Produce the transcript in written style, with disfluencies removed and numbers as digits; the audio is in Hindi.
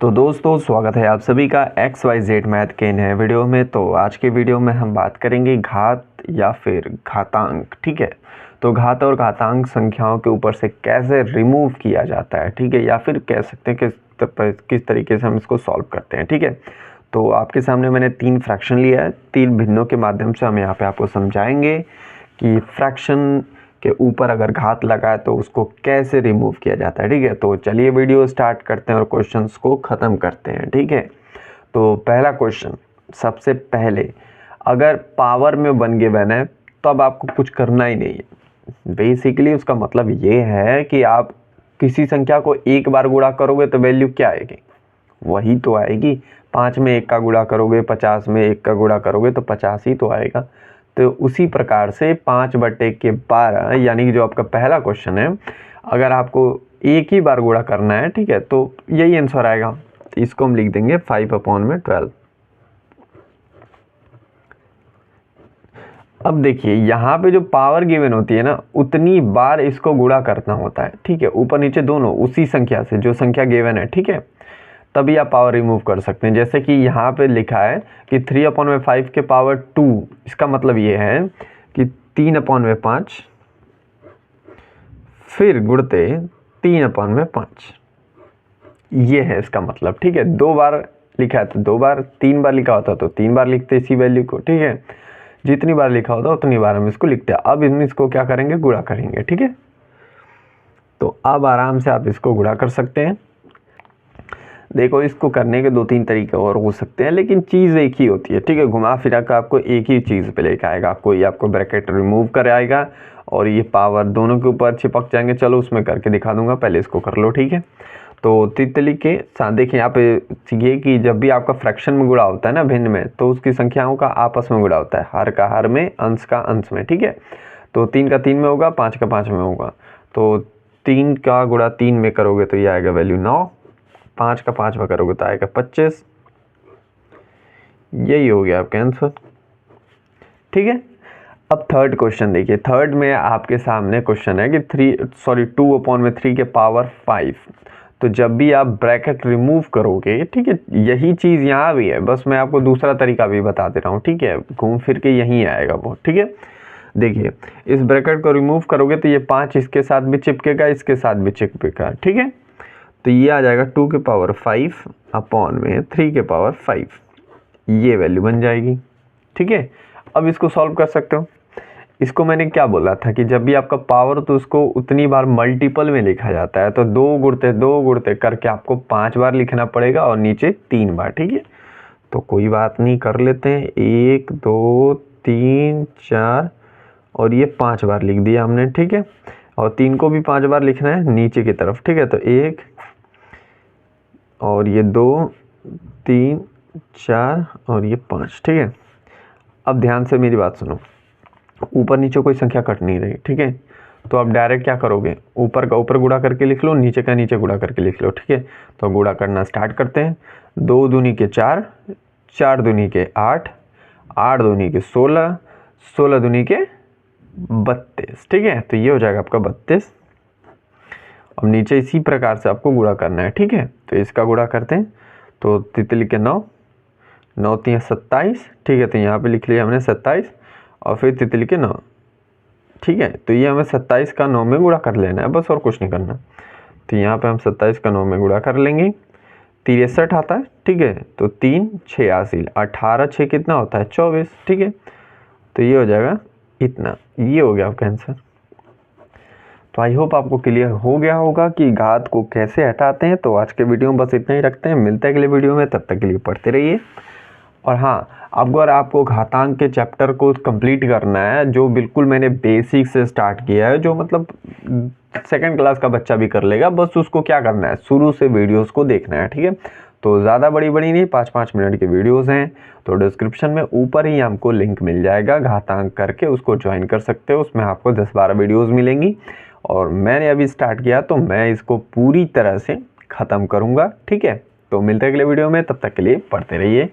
तो दोस्तों स्वागत है आप सभी का XYZ मैथ के नए वीडियो में। तो आज के वीडियो में हम बात करेंगे घात या फिर घातांक। ठीक है, तो घात और घातांक संख्याओं के ऊपर से कैसे रिमूव किया जाता है, ठीक है, या फिर कह सकते हैं किस तरीके से हम इसको सॉल्व करते हैं। ठीक है, तो आपके सामने मैंने 3 फ्रैक्शन लिया है, 3 भिन्नों के माध्यम से हम यहाँ पे आपको समझाएंगे कि फ्रैक्शन के ऊपर अगर घात लगा है तो उसको कैसे रिमूव किया जाता है। ठीक है, तो चलिए वीडियो स्टार्ट करते हैं और क्वेश्चंस को ख़त्म करते हैं। ठीक है, तो पहला क्वेश्चन, सबसे पहले अगर पावर में 1 गिवन है तो अब आपको कुछ करना ही नहीं है। बेसिकली उसका मतलब ये है कि आप किसी संख्या को एक बार गुणा करोगे तो वैल्यू क्या आएगी, वही तो आएगी। 5 में 1 का गुणा करोगे, 50 में 1 का गुणा करोगे तो 50 ही तो आएगा। तो उसी प्रकार से 5/12 यानी कि जो आपका पहला क्वेश्चन है, अगर आपको एक ही बार गुणा करना है, ठीक है, तो यही आंसर आएगा। तो इसको हम लिख देंगे 5/12। अब देखिए यहाँ पे जो पावर गिवन होती है ना, उतनी बार इसको गुणा करना होता है। ठीक है, ऊपर नीचे दोनों उसी संख्या से, जो संख्या गिवन है। ठीक है, तभी आप पावर रिमूव कर सकते हैं। जैसे कि यहाँ पे लिखा है कि 3/5 के पावर 2, इसका मतलब ये है कि 3/5 फिर गुणते 3/5, ये है इसका मतलब। ठीक है, 2 बार लिखा है तो 2 बार, 3 बार लिखा होता तो 3 बार लिखते इसी वैल्यू को। ठीक है, जितनी बार लिखा होता उतनी बार हम इसको लिखते हैं। अब इसको क्या करेंगे, गुणा करेंगे। ठीक है, तो अब आराम से आप इसको गुणा कर सकते हैं। देखो, इसको करने के 2-3 तरीके और हो सकते हैं, लेकिन चीज़ एक ही होती है। ठीक है, घुमा फिरा कर आपको एक ही चीज़ पे लेकर आएगा। कोई आपको ब्रैकेट रिमूव कर आएगा और ये पावर दोनों के ऊपर चिपक जाएंगे। चलो उसमें करके दिखा दूंगा, पहले इसको कर लो। ठीक है, तो तितली के साथ देखिए यहाँ पे ये कि जब भी आपका फ्रैक्शन में गुणा होता है ना, भिन्न में, तो उसकी संख्याओं का आपस में गुणा होता है, हर का हर में, अंश का अंश में। ठीक है, तो 3 का 3 में होगा, 5 का 5 में होगा। तो 3 का गुणा 3 में करोगे तो ये आएगा वैल्यू 9, 5 का 5 में करोगे तो आएगा 25। यही हो गया आपका आंसर। ठीक है, अब थर्ड क्वेश्चन देखिए। थर्ड में आपके सामने क्वेश्चन है कि 2/3 के पावर 5। तो जब भी आप ब्रैकेट रिमूव करोगे, ठीक है, यही चीज़ यहाँ भी है, बस मैं आपको दूसरा तरीका भी बता दे रहा हूँ। ठीक है, घूम फिर के यहीं आएगा वो। ठीक है, देखिए इस ब्रैकेट को रिमूव करोगे तो ये 5 इसके साथ भी चिपकेगा, इसके साथ भी चिपकेगा। ठीक है, तो ये आ जाएगा 2 के पावर 5 अपॉन में 3 के पावर 5, ये वैल्यू बन जाएगी। ठीक है, अब इसको सॉल्व कर सकते हो। इसको मैंने क्या बोला था कि जब भी आपका पावर, तो उसको उतनी बार मल्टीपल में लिखा जाता है। तो 2 गुणते करके आपको 5 बार लिखना पड़ेगा और नीचे 3 बार। ठीक है, तो कोई बात नहीं, कर लेते हैं। 1 2 3 4 और ये 5 बार लिख दिया हमने। ठीक है, और 3 को भी 5 बार लिखना है नीचे की तरफ। ठीक है, तो 1 और ये 2 3 4 और ये 5। ठीक है, अब ध्यान से मेरी बात सुनो, ऊपर नीचे कोई संख्या कट नहीं रही। ठीक है, तो आप डायरेक्ट क्या करोगे, ऊपर का ऊपर गुणा करके लिख लो, नीचे का नीचे गुणा करके लिख लो। ठीक है, तो गुणा करना स्टार्ट करते हैं। 2 दूनी के 4, 4 दूनी के 8, 8 दूनी के 16, 16 दूनी के 32। ठीक है, तो ये हो जाएगा आपका 32। अब नीचे इसी प्रकार से आपको गुणा करना है। ठीक है, तो इसका गुणा करते हैं। तो तितली के 9, 9 3 27। ठीक है, तो यहाँ पे लिख लिया हमने 27 और फिर तितली के 9। ठीक है, तो ये हमें 27 का 9 में गुणा कर लेना है बस, और कुछ नहीं करना। तो यहाँ पे हम 27 का 9 में गुणा कर लेंगे। 63 आता है। ठीक है, तो 3 86, 18 6 कितना होता है, 24। ठीक है, तो ये हो जाएगा इतना। ये हो गया आपका आंसर। तो आई होप आपको क्लियर हो गया होगा कि घात को कैसे हटाते हैं। तो आज के वीडियो में बस इतना ही रखते हैं, मिलते हैं अगले वीडियो में, तब तक के लिए पढ़ते रहिए। और हाँ, अगर आपको घातांक के चैप्टर को कंप्लीट करना है, जो बिल्कुल मैंने बेसिक से स्टार्ट किया है, जो मतलब 2nd क्लास का बच्चा भी कर लेगा, बस उसको क्या करना है, शुरू से वीडियोस को देखना है। ठीक है, तो ज़्यादा बड़ी नहीं, 5-5 मिनट की वीडियोस हैं। तो डिस्क्रिप्शन में ऊपर ही हमको लिंक मिल जाएगा घातांक करके, उसको ज्वाइन कर सकते हो। उसमें आपको 10-12 वीडियोज़ मिलेंगी और मैंने अभी स्टार्ट किया तो मैं इसको पूरी तरह से ख़त्म करूँगा। ठीक है, तो मिलते हैं अगले वीडियो में, तब तक के लिए पढ़ते रहिए।